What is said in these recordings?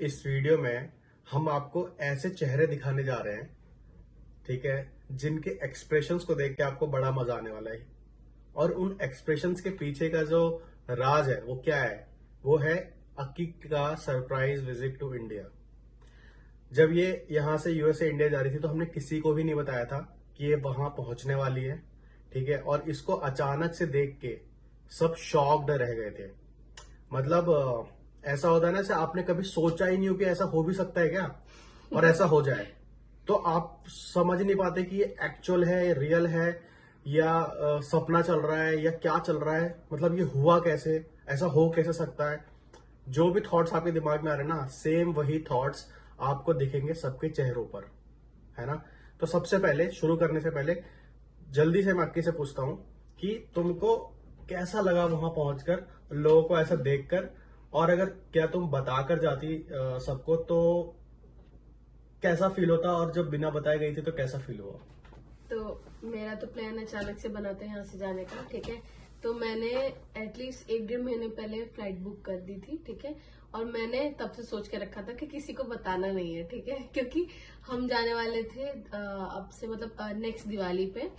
इस वीडियो में हम आपको ऐसे चेहरे दिखाने जा रहे हैं, ठीक है, जिनके एक्सप्रेशंस को देख के आपको बड़ा मजा आने वाला है। और उन एक्सप्रेशंस के पीछे का जो राज है वो क्या है? वो है अक्की का सरप्राइज विजिट टू इंडिया। जब ये यहां से यूएसए इंडिया जा रही थी तो हमने किसी को भी नहीं बताया था कि ये वहां पहुंचने वाली है, ठीक है। और इसको अचानक से देख के सब शॉक्ड रह गए थे। मतलब ऐसा होता है ना, जैसे आपने कभी सोचा ही नहीं हो कि ऐसा हो भी सकता है क्या, और ऐसा हो जाए तो आप समझ नहीं पाते कि ये एक्चुअल है, रियल है, या सपना चल रहा है, या क्या चल रहा है। मतलब ये हुआ कैसे, ऐसा हो कैसे सकता है। जो भी थॉट्स आपके दिमाग में आ रहे हैं ना, सेम वही थॉट्स आपको दिखेंगे सबके चेहरों पर, है ना। तो सबसे पहले शुरू करने से पहले जल्दी से मैं अक्की से पूछता हूं कि तुमको कैसा लगा वहां पहुंचकर, लोगों को ऐसा देखकर, और अगर क्या तुम बताकर जाती सबको तो कैसा फील होता, और जब बिना बताए गई थी तो कैसा फील हुआ? तो मेरा तो प्लान अचानक से बनाते हैं यहाँ से जाने का, ठीक है। तो मैंने एटलीस्ट 1-1.5 महीने पहले फ्लाइट बुक कर दी थी, ठीक है। और मैंने तब से सोच के रखा था कि किसी को बताना नहीं है, ठीक है, क्योंकि हम जाने वाले थे अब से मतलब नेक्स्ट दिवाली पे।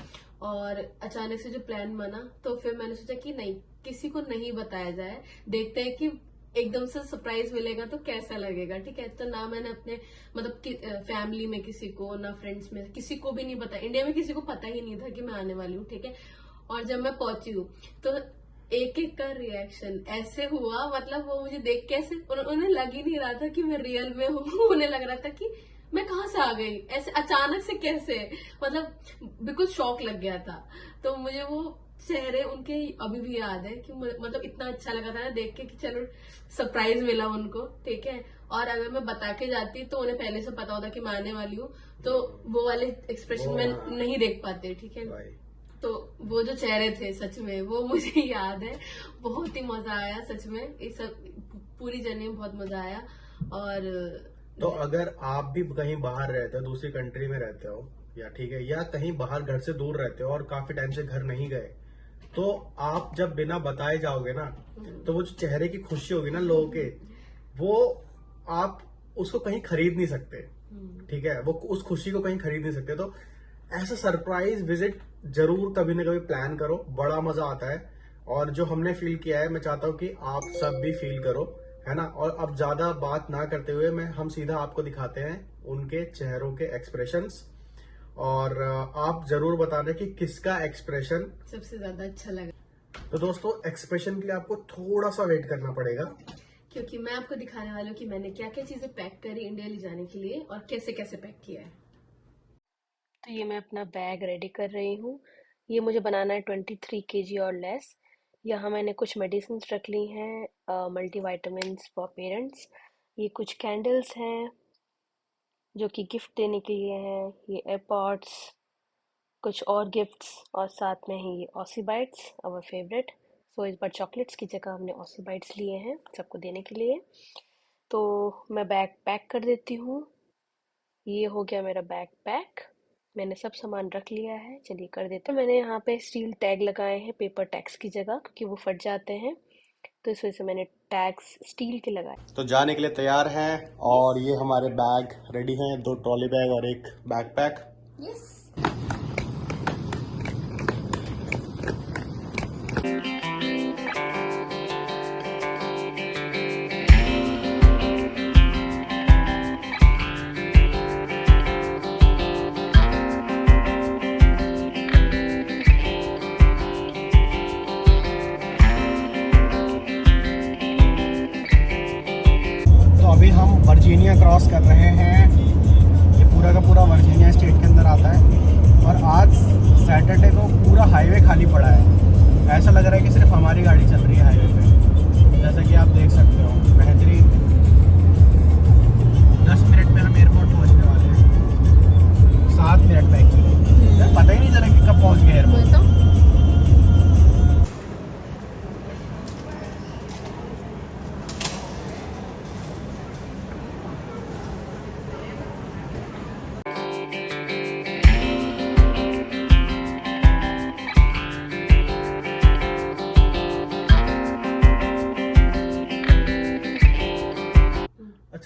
और अचानक से जो प्लान बना तो फिर मैंने सोचा कि नहीं, किसी को नहीं बताया जाए, देखते हैं कि एकदम से सरप्राइज मिलेगा तो कैसा लगेगा, ठीक है। तो ना मैंने अपने मतलब फैमिली में किसी को, ना फ्रेंड्स में किसी को भी नहीं पता, इंडिया में किसी को पता ही नहीं था कि मैं आने वाली हूँ, ठीक है। और जब मैं पहुंची हूँ तो एक एक का रिएक्शन ऐसे हुआ, मतलब वो मुझे देख के ऐसे उन्हें लग ही नहीं रहा था कि मैं रियल में हूँ। उन्हें लग रहा था कि मैं कहाँ से आ गई, ऐसे अचानक से कैसे, मतलब बिल्कुल शॉक लग गया था। तो मुझे वो चेहरे उनके अभी भी याद है कि मतलब इतना अच्छा लगा था ना देख के कि चलो सरप्राइज मिला उनको, ठीक है। और अगर मैं बता के जाती तो उन्हें पहले से पता होता कि मैं आने वाली हूँ, तो वो वाले एक्सप्रेशन में नहीं देख पाते, ठीक है। तो वो जो चेहरे थे सच में वो मुझे याद है। बहुत ही मजा आया सच में, इस सब पूरी जर्नी में बहुत मजा आया। और तो अगर आप भी कहीं बाहर रहते हो, दूसरी कंट्री में रहते हो, या ठीक है, या कहीं बाहर घर से दूर रहते हो और काफी टाइम से घर नहीं गए, तो आप जब बिना बताए जाओगे ना, तो वो जो चेहरे की खुशी होगी ना लोगों के, वो आप उसको कहीं खरीद नहीं सकते, ठीक है। वो उस खुशी को कहीं खरीद नहीं सकते। तो ऐसा सरप्राइज विजिट जरूर कभी ना कभी प्लान करो, बड़ा मजा आता है। और जो हमने फील किया है, मैं चाहता हूँ कि आप सब भी फील करो, है ना। और अब ज्यादा बात ना करते हुए हम सीधा आपको दिखाते हैं उनके चेहरों के एक्सप्रेशंस, और आप जरूर बताना कि किसका एक्सप्रेशन सबसे ज्यादा अच्छा लगा। तो दोस्तों, एक्सप्रेशन के लिए आपको थोड़ा सा वेट करना पड़ेगा, क्योंकि मैं आपको दिखाने वाली हूँ कि मैंने क्या क्या चीजें पैक करी इंडिया ले जाने के लिए और कैसे कैसे पैक किया है। तो ये मैं अपना बैग रेडी कर रही हूँ। ये मुझे बनाना है 23 kg और लेस। यहाँ मैंने कुछ मेडिसिन रख ली हैं, मल्टीविटामिन्स फॉर पेरेंट्स। ये कुछ कैंडल्स हैं जो कि गिफ्ट देने के लिए हैं। ये एयरपॉड्स, कुछ और गिफ्ट्स, और साथ में ही ये ऑसी बाइट्स, आवर फेवरेट। सो इस बार चॉकलेट्स की जगह हमने ऑसी बाइट्स लिए हैं सबको देने के लिए। तो मैं बैग पैक कर देती हूँ। ये हो गया मेरा बैग पैक, मैंने सब सामान रख लिया है। चलिए कर देते हैं। मैंने यहाँ पे स्टील टैग लगाए हैं पेपर टैग्स की जगह, क्योंकि वो फट जाते हैं, तो इस वजह से मैंने टैग्स स्टील के लगाए। तो जाने के लिए तैयार हैं, और ये हमारे बैग रेडी हैं, 2 ट्रॉली बैग और एक बैकपैक। यस। अभी हम वर्जीनिया क्रॉस कर रहे हैं। ये पूरा का पूरा वर्जीनिया स्टेट के अंदर आता है।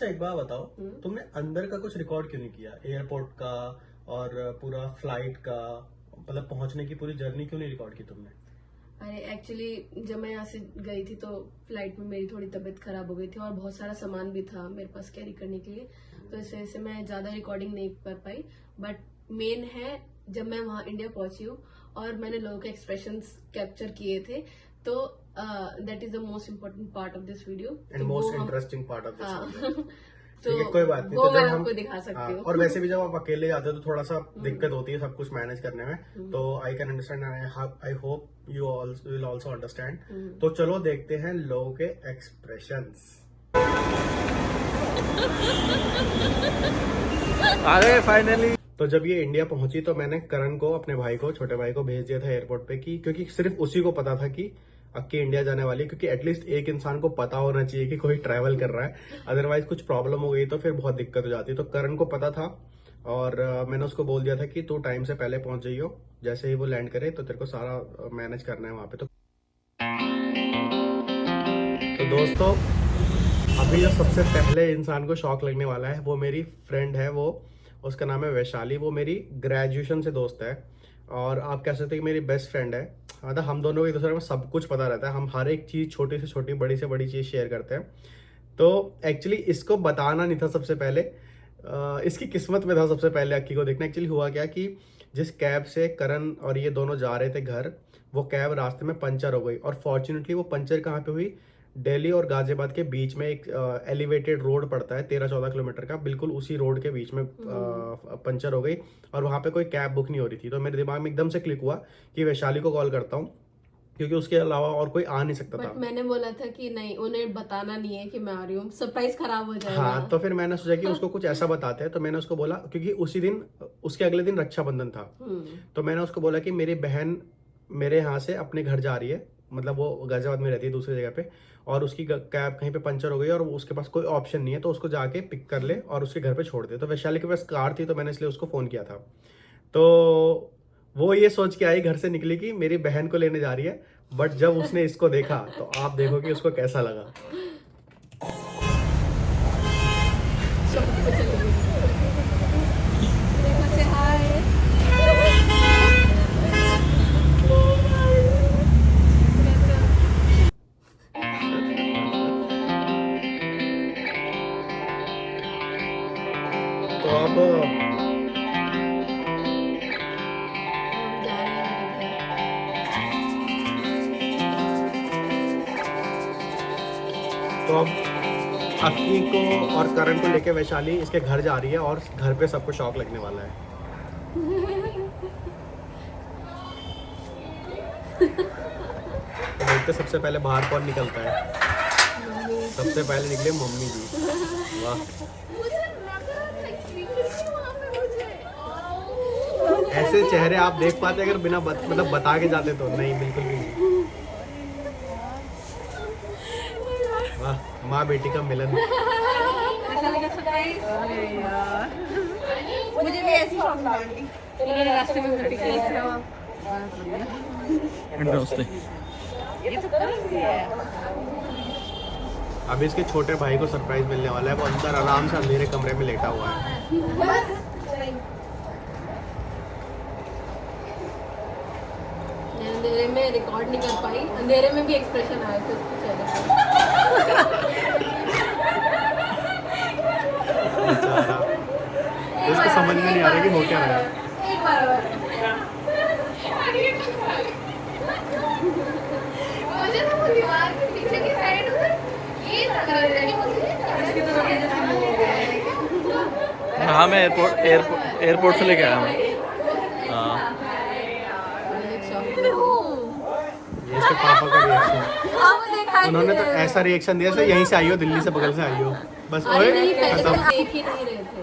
अच्छा एक बात बताओ, तुमने अंदर का कुछ रिकॉर्ड क्यों नहीं किया, एयरपोर्ट का और पूरा फ्लाइट का, मतलब पहुंचने की पूरी जर्नी क्यों नहीं रिकॉर्ड की तुमने? अरे एक्चुअली जब मैं यहाँ से गई थी तो फ्लाइट में मेरी थोड़ी तबीयत खराब हो गई थी और बहुत सारा सामान भी था मेरे पास कैरी करने के लिए, तो इस वजह से मैं ज्यादा रिकॉर्डिंग नहीं कर पाई। बट मेन है जब मैं वहाँ इंडिया पहुंची हूँ और मैंने लोगों के एक्सप्रेशंस कैप्चर किए थे, तो that is the most important part of this video and most interesting part of this. तो ठीक है, कोई बात नहीं। वो तो मैं जब हम आपको दिखा सकती हाँ, हूँ। और वैसे भी जब आप अकेले जाते हो तो थोड़ा सा दिक्कत होती है सब कुछ मैनेज करने में, तो I can understand, I hope you will also understand. तो चलो देखते हैं लोगों के एक्सप्रेशंस। आ गए फाइनली। तो जब ये इंडिया पहुंची तो मैंने करण को, अपने भाई को, छोटे भाई को भेज दिया था एयरपोर्ट पे, क्योंकि सिर्फ उसी को पता था कि अक्की इंडिया जाने वाली है, क्योंकि एटलीस्ट एक इंसान को पता होना चाहिए कि कोई ट्रैवल कर रहा है, अदरवाइज कुछ प्रॉब्लम हो गई तो फिर बहुत दिक्कत हो जाती है। तो करण को पता था और मैंने उसको बोल दिया था कि तू टाइम से पहले पहुंच जाइयो, जैसे ही वो लैंड करे तो तेरे को सारा मैनेज करना है वहां पे। तो दोस्तों, अभी जो सबसे पहले इंसान को शॉक लगने वाला है वो मेरी फ्रेंड है, वो उसका नाम है वैशाली। वो मेरी ग्रेजुएशन से दोस्त है और आप कह सकते हैं कि मेरी बेस्ट फ्रेंड है। मतलब हम दोनों को एक दूसरे में सब कुछ पता रहता है, हम हर एक चीज़, छोटी से छोटी, बड़ी से बड़ी चीज़ शेयर करते हैं। तो एक्चुअली इसको बताना नहीं था सबसे पहले, इसकी किस्मत में था सबसे पहले अक्की को देखना। एक्चुअली हुआ क्या कि जिस कैब से करण और ये दोनों जा रहे थे घर, वो कैब रास्ते में पंचर हो गई और फॉर्चुनेटली वो पंचर कहाँ पे हुई, दिल्ली और गाजियाबाद के बीच में एक एलिवेटेड रोड पड़ता है 13-14 किलोमीटर का, बिल्कुल उसी रोड के बीच में पंचर हो गई और वहाँ पे कोई कैब बुक नहीं हो रही थी। तो मेरे दिमाग में एकदम से क्लिक हुआ कि वैशाली को कॉल करता हूँ, क्योंकि उसके अलावा और कोई आ नहीं सकता था। मैंने बोला था कि नहीं, उन्हें बताना नहीं है कि मैं आ रही हूँ, सरप्राइज खराब हो जाएगा। हाँ, तो फिर मैंने सोचा कि उसको कुछ ऐसा बताते हैं। तो मैंने उसको बोला, क्योंकि उसी दिन, उसके अगले दिन रक्षाबंधन था, तो मैंने उसको बोला कि मेरी बहन मेरे यहाँ से अपने घर जा रही है, मतलब वो गाजियाबाद में रहती है दूसरी जगह पे, और उसकी कैब कहीं पे पंचर हो गई और उसके पास कोई ऑप्शन नहीं है, तो उसको जाके पिक कर ले और उसके घर पे छोड़ दे। तो वैशाली के पास कार थी, तो मैंने इसलिए उसको फ़ोन किया था। तो वो ये सोच के आई, घर से निकली कि मेरी बहन को लेने जा रही है, बट जब उसने इसको देखा तो आप देखो कि उसको कैसा लगा। तो अब अक्की को और करण को लेके वैशाली इसके घर जा रही है और घर पे सबको शॉक लगने वाला है। तो देखते सबसे पहले बाहर कौन निकलता है। सबसे पहले निकले मम्मी जी। वाह, ऐसे चेहरे आप देख पाते अगर बिना मतलब बता के जाते तो? नहीं, बिल्कुल भी नहीं। वाह, माँ बेटी का मिलन। मुझे भी ऐसी शॉप लगी। रास्ते में अभी इसके छोटे भाई को सरप्राइज मिलने वाला है, वो अंदर आराम से अंधेरे कमरे में लेटा हुआ है। अंधेरे में रिकॉर्ड नहीं कर पाई, अंधेरे में भी एक्सप्रेशन आया था उसके चेहरे बेचारा, उसको समझ में नहीं आ रहा कि हो क्या रहा है। एक बार और। मुझे ना वो दीवार के पीछे की साइड ये लग रहा है कि हाँ, मैं एयरपोर्ट से लेके आया हूँ। हाँ, ये इसके पापा का रिएक्शन, उन्होंने तो ऐसा रिएक्शन दिया यहीं से आई हो, दिल्ली से बगल से आई हो, बस ओए खत्म। देख ही नहीं रहे थे।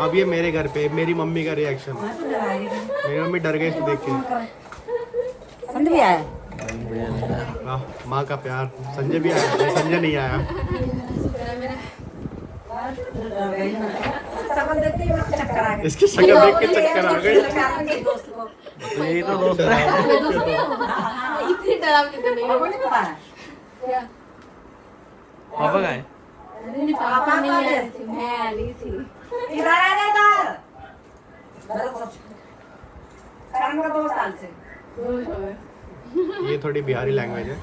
अब ये मेरे घर पे मेरी मम्मी का रिएक्शन, मेरी मम्मी डर गई इसको देख के। संजय भी आया, वाह, माँ का प्यार। संजय भी आया, संजय नहीं आया। इसकी शक्ल देख के चक्कर आ गई। तो यही तो दोस्त है। इतनी डरावनी तो नहीं है। पापा का है? नहीं, पापा नहीं आ रहे थे, मैं आ रही थी। इधर आ जा इधर। काम का 2 साल से। ये थोड़ी बिहारी लैंग्वेज है।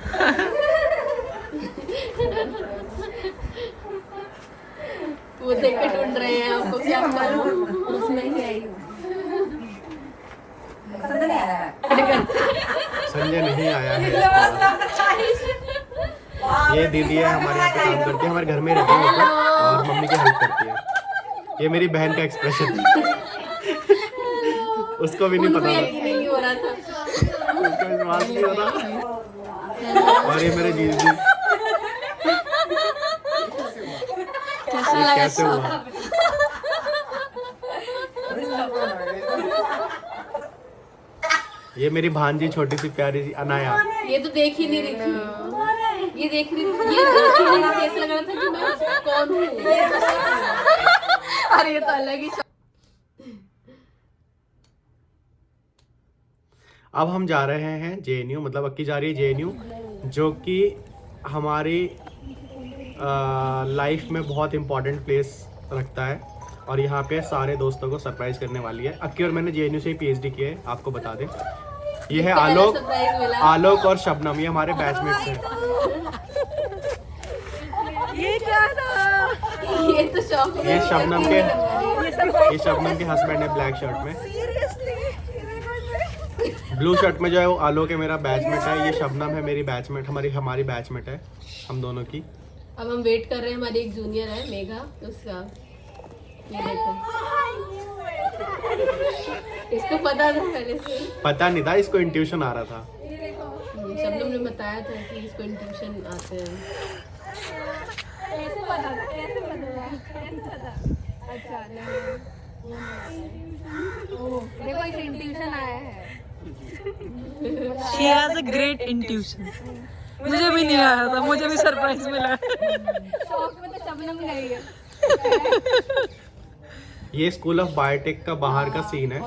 वो देख के ढूंढ रहे हैं आपको, क्या करूं? नहीं आई हूँ। समझ नहीं आया। संजय नहीं आया है। ये दीदी है, हमारे यहाँ पे काम करती है, हमारे घर में रहती है और मम्मी की हेल्प करती है। ये मेरी बहन का एक्सप्रेशन, उसको भी नहीं उनको पता था, यकीन नहीं हो रहा था। उसको विश्वास नहीं हो रहा। और ये मेरे दीदी, ये कैसे हुआ? ये मेरी भांजी, छोटी सी प्यारी सी अनाया। ये तो देख ही नहीं रही थी, ये देख रही थी, ये देख ही नहीं रही थी, ऐसा लग रहा था कि मैं कौन हूँ। अरे ये तो अलग ही। अब हम जा रहे हैं जेएनयू, मतलब अक्की जा रही है जेएनयू, जो कि हमारी लाइफ में बहुत इम्पोर्टेंट प्लेस रखता है। और यहाँ पे सारे दोस्तों को सरप्राइज करने वाली है। अक्की और मैंने जेएनयू से ही पीएचडी किया है, आपको बता दें। ये है आलोक, आलोक और शबनम, ये हमारे बैचमेट्स हैं। ये क्या था? ये तो शौक ये शबनम के हस्बैंड है, ब्लैक शर्ट में। ब्लू शर्ट में जो है वो आलोक है, मेरा बैचमेट है। ये शबनम है, मेरी बैचमेट, हमारी बैचमेट है हम दोनों की। अब हम वेट कर रहे हैं, हमारी एक जूनियर है मेघा, उसका। ये देखो, इसको पता था पहले से। पता नहीं था, इसको इंट्यूशन आ रहा था। शबनम ने बताया था कि इसको इंट्यूशन आते हैं। देखो इसे इंट्यूशन आया है। She has a great intuition. मुझे भी नहीं आया था, मुझे भी सरप्राइज मिला। शौक में तो शबनम गई है। ये स्कूल ऑफ बायोटेक का बाहर का सीन है।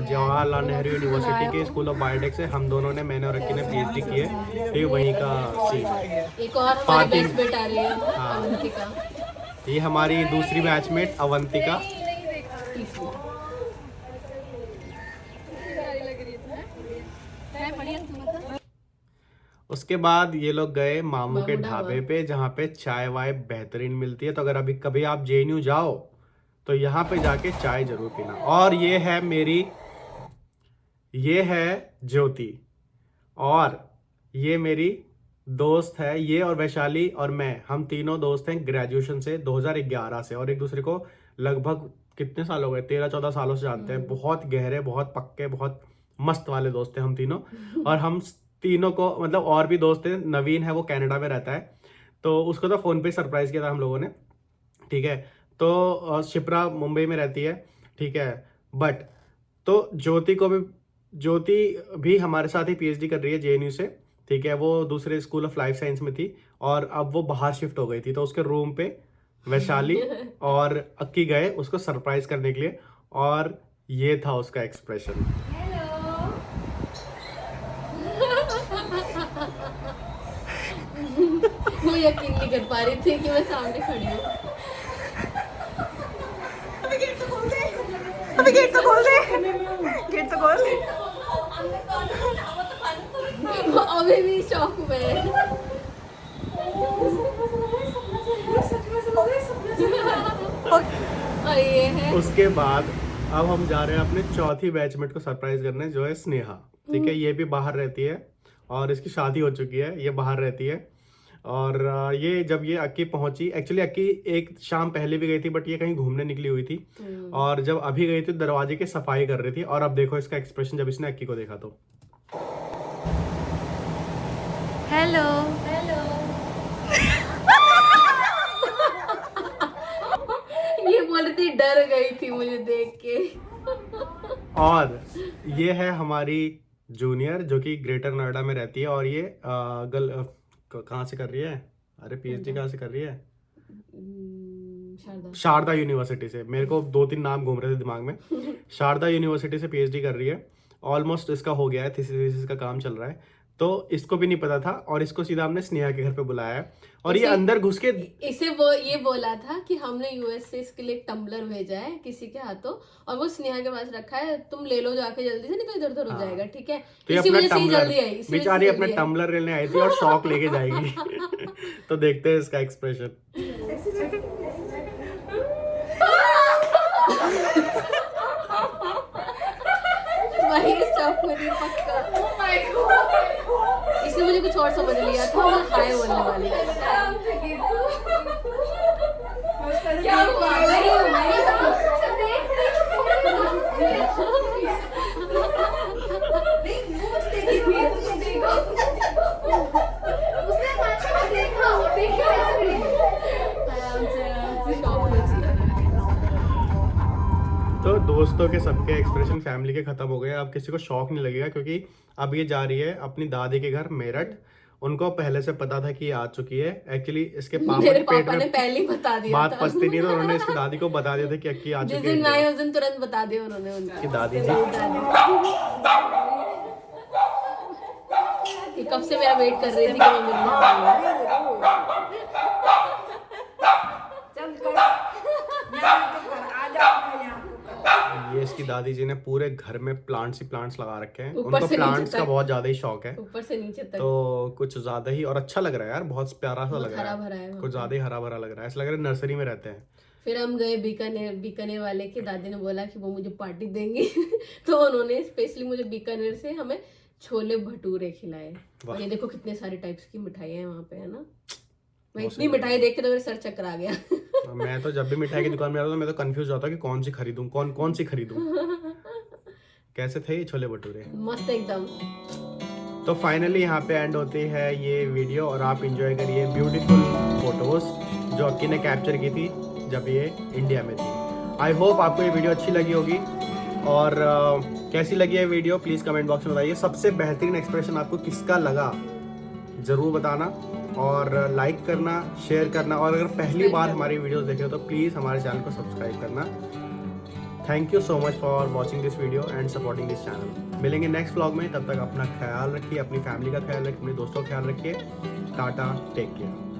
जवाहरलाल नेहरू यूनिवर्सिटी के स्कूल ऑफ बायोटेक से हम दोनों ने, मैंने और अक्की ने पीएचडी की है। ये वहीं का सीन है। एक और हमारी पार्किंग। बैचमेट आ रही है, हाँ। अवंतिका। ये हमारी दूसरी बैचमेट अवंतिका। उसके बाद ये लोग गए मामू के ढाबे पे, जहाँ पे चाय वाय बेहतरीन मिलती है। तो अगर अभी कभी आप जेएनयू जाओ तो यहाँ पे जाके चाय जरूर पीना। और ये है ज्योति, और ये मेरी दोस्त है। ये और वैशाली और मैं, हम तीनों दोस्त हैं ग्रेजुएशन से, 2011 से, और एक दूसरे को लगभग कितने साल हो गए, 13-14 सालों से जानते हैं। बहुत गहरे, बहुत पक्के, बहुत मस्त वाले दोस्त हैं हम तीनों। और हम तीनों को, मतलब और भी दोस्त हैं, नवीन है, वो कनाडा में रहता है, तो उसको तो फ़ोन पे सरप्राइज़ किया था हम लोगों ने, ठीक है। तो शिप्रा मुंबई में रहती है, ठीक है। बट तो ज्योति भी हमारे साथ ही पीएचडी कर रही है जेएनयू से, ठीक है। वो दूसरे स्कूल ऑफ लाइफ साइंस में थी और अब वो बाहर शिफ्ट हो गई थी। तो उसके रूम पे वैशाली और अक्की गए उसको सरप्राइज करने के लिए, और ये था उसका एक्सप्रेशन। वो यकीन नहीं कर पा रही थी कि मैं सामने खड़ी हूँ। अभी गेट तो खोल दे, गेट तो खोल। वो अभी भी शौक में है। और ये है, उसके बाद अब हम जा रहे हैं अपने चौथी बैचमेट को सरप्राइज करने, जो है स्नेहा, ठीक है। ये भी बाहर रहती है और इसकी शादी हो चुकी है, ये बाहर रहती है। और ये जब ये अक्की पहुंची, एक्चुअली अक्की एक शाम पहले भी गई थी, बट ये कहीं घूमने निकली हुई थी। और जब अभी गई थी दरवाजे की सफाई कर रही थी, और अब देखो इसका एक्सप्रेशन जब इसने अक्की को देखा तो। हेलो। ये बोल रही थी, डर गई थी मुझे देख के। और ये है हमारी जूनियर, जो कि ग्रेटर नोएडा में रहती है, और ये कहाँ से कर रही है, अरे पीएचडी कहाँ से कर रही है, शारदा यूनिवर्सिटी से। मेरे को 2-3 नाम घूम रहे थे दिमाग में। शारदा यूनिवर्सिटी से पीएचडी कर रही है, ऑलमोस्ट इसका हो गया है, थीसिस का काम चल रहा है। तो इसको भी नहीं पता था और इसको सीधा हमने स्नेहा के घर पे बुलाया है और ये इसे- अंदर घुस के इसे वो ये बोला था कि हमने यूएस से इसके लिए टम्बलर भेजा है किसी के हाथों और वो स्नेहा के पास रखा है, तुम ले लो जाके जल्दी से, नहीं तो इधर उधर हो जाएगा, ठीक है। तो ये इसी अपना वजह से ही टम्बलर जल्दी आई, इसी वजह से बेचारी अपना जल्दी आई। टम्बलर लेने आई थी और शौक लेके जाएगी। तो देखते हैं इसका एक्सप्रेशन। वही स्टॉप में थी पक्का। इसने मुझे कुछ और समझ लिया था, मैं हाय बोलने वाली थी। क्या हुआ? उसने अच्छा देखा और देखा आराम से शॉप में थी। तो दोस्तों के सबके एक्सप्रेशन फैमिली के खत्म हो गए। अब किसी को शौक नहीं लगेगा क्योंकि अब ये जा रही है अपनी दादी के घर मेरठ। उनको पहले से पता था कि ये आ चुकी है। एक्चुअली इसके पापा मेरे के पेट पापा ने में पहले ही बता दिया बात था। पचती नहीं तो उन्होंने इसकी दादी को बता दिया था कि अक्की आ जिस चुकी दिन है। आए उस दिन तुरंत बता दिया उन्होंने उनकी कि दादी जी कि कब से मेरा वेट कर रही थी कि मैं मिलने आऊंगी। चल कर यहाँ पे कर, आ जाओ यहाँ पे। ये इसकी दादी जी ने पूरे घर में प्लांट्स ही प्लांट्स लगा रखे हैं। ऊपर उनको से नीचे प्लांट्स का तक। बहुत ज्यादा ही शौक है। ऊपर से नीचे तक तो कुछ ज्यादा ही और अच्छा लग रहा है यार, बहुत प्यारा सा बहुत लग रहा हरा भरा है। है वहाँ कुछ ज्यादा ही हरा भरा लग रहा है, ऐसा लग रहा है नर्सरी में रहते हैं। फिर हम गए बीकानेर। बीकानेर वाले की दादी ने बोला कि वो मुझे पार्टी देंगी तो उन्होंने स्पेशली मुझे बीकानेर से हमें छोले भटूरे खिलाए। और ये देखो कितने सारे टाइप्स की मिठाई है वहाँ पे, है ना। मैं इतनी मिठाई देख के तो मेरे सर चकरा गया। मैं तो जब भी मिठाई की दुकान में आता हूँ मैं तो कंफ्यूज होता हूँ कि कौन सी खरीदूं, कौन सी खरीदूं। कैसे थे ये छोले भटूरे? मस्त एकदम। तो फाइनली यहाँ पे एंड होती है ये वीडियो और आप इंजॉय करिए ब्यूटीफुल फोटोज जो अक्की ने कैप्चर की थी जब ये इंडिया में थी। आई होप आपको ये वीडियो अच्छी लगी होगी और कैसी लगी है वीडियो प्लीज़ कमेंट बॉक्स में बताइए। सबसे बेहतरीन एक्सप्रेशन आपको किसका लगा ज़रूर बताना और लाइक करना, शेयर करना और अगर पहली बार हमारी वीडियोस देखे हो तो प्लीज़ हमारे चैनल को सब्सक्राइब करना। Thank you so much for watching this video and supporting this channel. मिलेंगे नेक्स्ट व्लॉग में, तब तक अपना ख्याल रखिए, अपनी फैमिली का ख्याल रखिए, अपने दोस्तों का ख्याल रखिए। Tata, take care.